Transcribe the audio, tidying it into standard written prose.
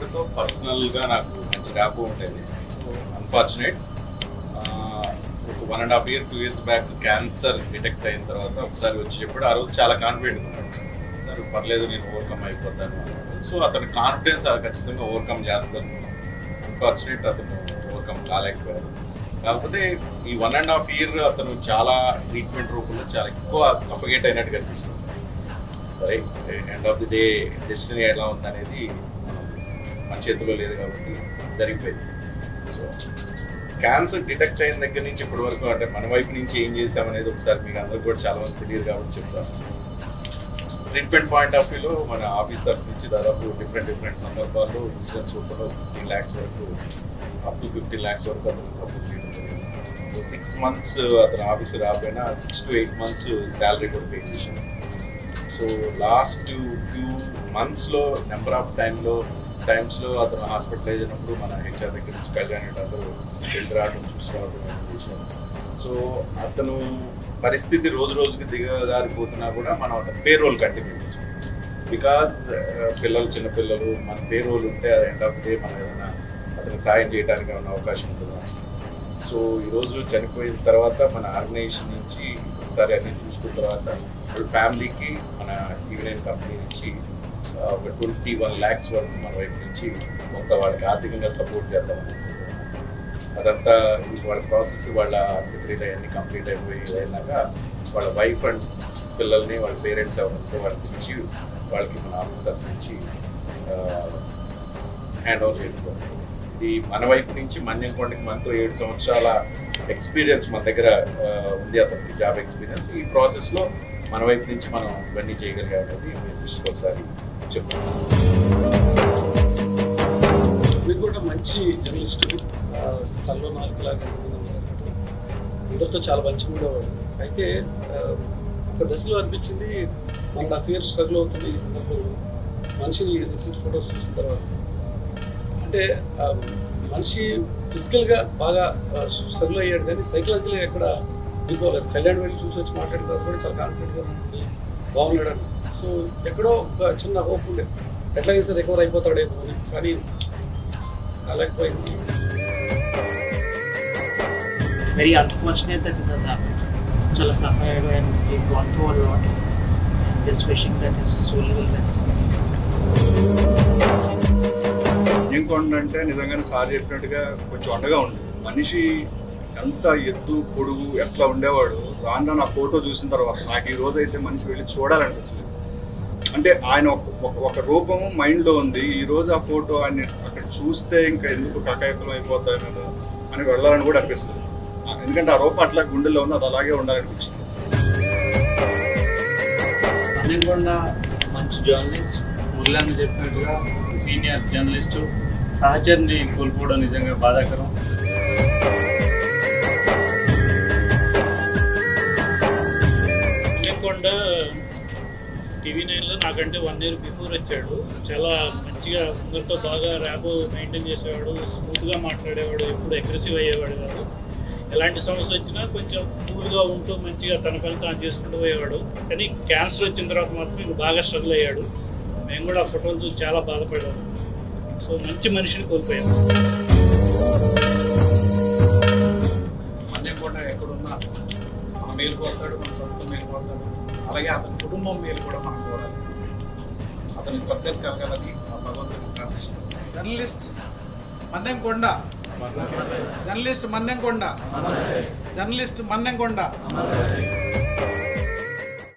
తోటితో పర్సనల్గా నాకు మంచి ర్యాపో ఉండేది. సో అన్ఫార్చునేట్ ఒక 1.5 year 2 years back cancer detect అయిన తర్వాత ఒకసారి వచ్చి చెప్పాడు. ఆ రోజు చాలా కాన్ఫిడెంట్ ఉన్నాడు, సార్ పర్లేదు నేను ఓవర్కమ్ అయిపోతాను అన్నాడు. సో అతని కాన్ఫిడెన్స్ ఖచ్చితంగా ఓవర్కమ్ చేస్తాను. అన్ఫార్చునేట్ అతను ఓవర్కమ్ కాలేకపోయాడు. కాకపోతే ఈ 1.5 year అతను చాలా ట్రీట్మెంట్ రూపంలో చాలా ఎక్కువ సఫకేట్ అయినట్టు కనిపిస్తుంది. సరే, end of the day destiny ఎలా ఉందనేది మన చేతిలో లేదు కాబట్టి జరిగిపోయింది. సో క్యాన్సర్ డిటెక్ట్ అయిన దగ్గర నుంచి ఇప్పటి వరకు అంటే మన వైపు నుంచి ఏం చేసామనేది ఒకసారి మీకు అందరికి కూడా చాలా మంది తెలియదు కాబట్టి చెప్తాను. ట్రీట్మెంట్ పాయింట్ ఆఫ్ వ్యూలో మన ఆఫీస్ తరఫు నుంచి దాదాపు డిఫరెంట్ సందర్భాల్లో ఇన్సూరెన్స్ రూపంలో 15 lakhs వరకు అప్ టు 15 lakhs వరకు అతను సపోర్ట్ చేయడం జరిగింది. సో 6 months అతను ఆఫీస్ రాకపోయినా 6 to 8 months శాలరీ కూడా పే చేశాను. సో లాస్ట్ ఫ్యూ మంత్స్లో నెంబర్ ఆఫ్ టైమ్స్లో అతను హాస్పిటలైజ్ అయినప్పుడు మన హెచ్ఆర్ దగ్గర నుంచి కళ్యాణ్ అందరూ వెళ్ళి రావడం చూసుకోవడం చేశారు. సో అతను పరిస్థితి రోజు రోజుకి దిగజారిపోతున్నా కూడా మనం అతను పేరోల్ కంటిన్యూ చేసాం. బికాజ్ చిన్నపిల్లలు మన పేరోల్ ఉంటే అది ఎండ్ ఆఫ్ డే మనం ఏదైనా అతనికి సాయం చేయడానికి ఏమైనా అవకాశం ఉంటుందా. సో ఈరోజు చనిపోయిన తర్వాత మన ఆర్గనైజేషన్ నుంచి ఒకసారి అన్ని చూసుకున్న తర్వాత వాళ్ళ ఫ్యామిలీకి మన టీవీ9 కంపెనీ నుంచి ఒక 21 lakhs వరకు మన వైపు నుంచి కొంత వాళ్ళకి ఆర్థికంగా సపోర్ట్ చేద్దామని. అదంతా వాళ్ళ ప్రాసెస్ వాళ్ళ అంత్యక్రియలు అవన్నీ కంప్లీట్ అయినాక వాళ్ళ వైఫ్ అండ్ పిల్లల్ని వాళ్ళ పేరెంట్స్ ఎవరంటే వాళ్ళకి ఇచ్చి వాళ్ళకి మన ఆఫీస్ తరఫు నుంచి హ్యాండ్ ఓవర్ చేసుకోవాలి. ఇది మన వైపు నుంచి మన్యంకొండకి మనతో 7 సంవత్సరాల ఎక్స్పీరియన్స్ మన దగ్గర ఉంది, అతనికి జాబ్ ఎక్స్పీరియన్స్. ఈ ప్రాసెస్లో మన వైపు నుంచి మనం ఇవన్నీ చేయగలిగామనేది మీ దృష్టికి ఒకసారి చెప్తున్నాను. మీరు కూడా మంచి జర్నలిస్టు, తల్లో 4 లాగా అందరితో చాలా మంచిగా ఉండేవాడు. అయితే ఒక దశలో అనిపించింది 1.5 years స్ట్రగుల్ అవుతుంది ఈ సందర్భంలో. మనిషిని రీసెంట్ ఫొటోస్ చూసిన తర్వాత అంటే మనిషి ఫిజికల్గా బాగా స్ట్రగుల్ అయ్యాడు కానీ సైకలాజికల్గా ఎక్కడ దిగిపోలేదు. కళ్యాణ్ వెళ్ళి చూసి వచ్చి మాట్లాడిన తర్వాత కూడా చాలా కాన్ఫిడెంట్గా బాగున్నాడు అని. సో ఎక్కడో ఒక చిన్న హోప్ ఉండే ఎట్లాగే సార్ రికవర్ అయిపోతాడేమో అని, కానీ కాలేకపోయింది. Very unfortunate that this has happened. Chala suffered and we've gone through a lot. And just wishing that his soul will rest in peace. Manyamkonda అంటే నిజంగానే సార్ చెప్పినట్టుగా కొంచెం అండగా ఉంది. మనిషి ఎంత ఎత్తు పొడుగు ఎట్లా ఉండేవాడు. రాను నా ఫోటో చూసిన తర్వాత నాకు ఈ రోజు అయితే మనిషి వెళ్ళి చూడాలనిపించలేదు. అంటే ఆయన ఒక రూపము మైండ్లో ఉంది. ఈ రోజు ఆ ఫోటో ఆయన అక్కడ చూస్తే ఇంకా ఎందుకు కకాయకులం అయిపోతాను అని వెళ్ళాలని కూడా అనిపిస్తుంది. ఎందుకంటే ఆ రూపం అట్లా గుండెల్లో ఉంది, అది అలాగే ఉండాలనిపించింది. మన్యంకొండ మంచి జర్నలిస్ట్, మురళి చెప్పినట్టుగా సీనియర్ జర్నలిస్టు, సహచరుని కోల్పోవడం నిజంగా బాధాకరం. మన్యంకొండ టీవీ9లో నాకంటే 1 year బిఫోర్ వచ్చాడు. చాలా మంచిగా అందరితో బాగా ర్యాపో మెయింటైన్ చేసేవాడు, స్మూత్గా మాట్లాడేవాడు, ఎప్పుడు అగ్రెసివ్ అయ్యేవాడు కాదు. ఎలాంటి సమస్య వచ్చినా కొంచెం కూల్గా ఉంటూ మంచిగా తన పని తాను చేసుకుంటూ పోయేవాడు. కానీ క్యాన్సర్ వచ్చిన తర్వాత మాత్రం ఇంక బాగా స్ట్రగుల్ అయ్యాడు. మేము కూడా ఆ ఫోటోలు చూసి చాలా బాధపడ్డాము. సో మంచి మనిషిని కోల్పోయాము. మన్యంకొండ ఎక్కడున్నా మన మేలు కోరుతాడు, మన సంస్థ మేలు కోరుతాడు. అలాగే అతని కుటుంబం మేలు కూడా మనం కోరాలి. అతని సబ్జెక్ట్ కలగాలని ఆ భగవంతుని ప్రార్థిస్తాం. Journalist Manyamkonda, journalist Manyamkonda, journalist Manyamkonda.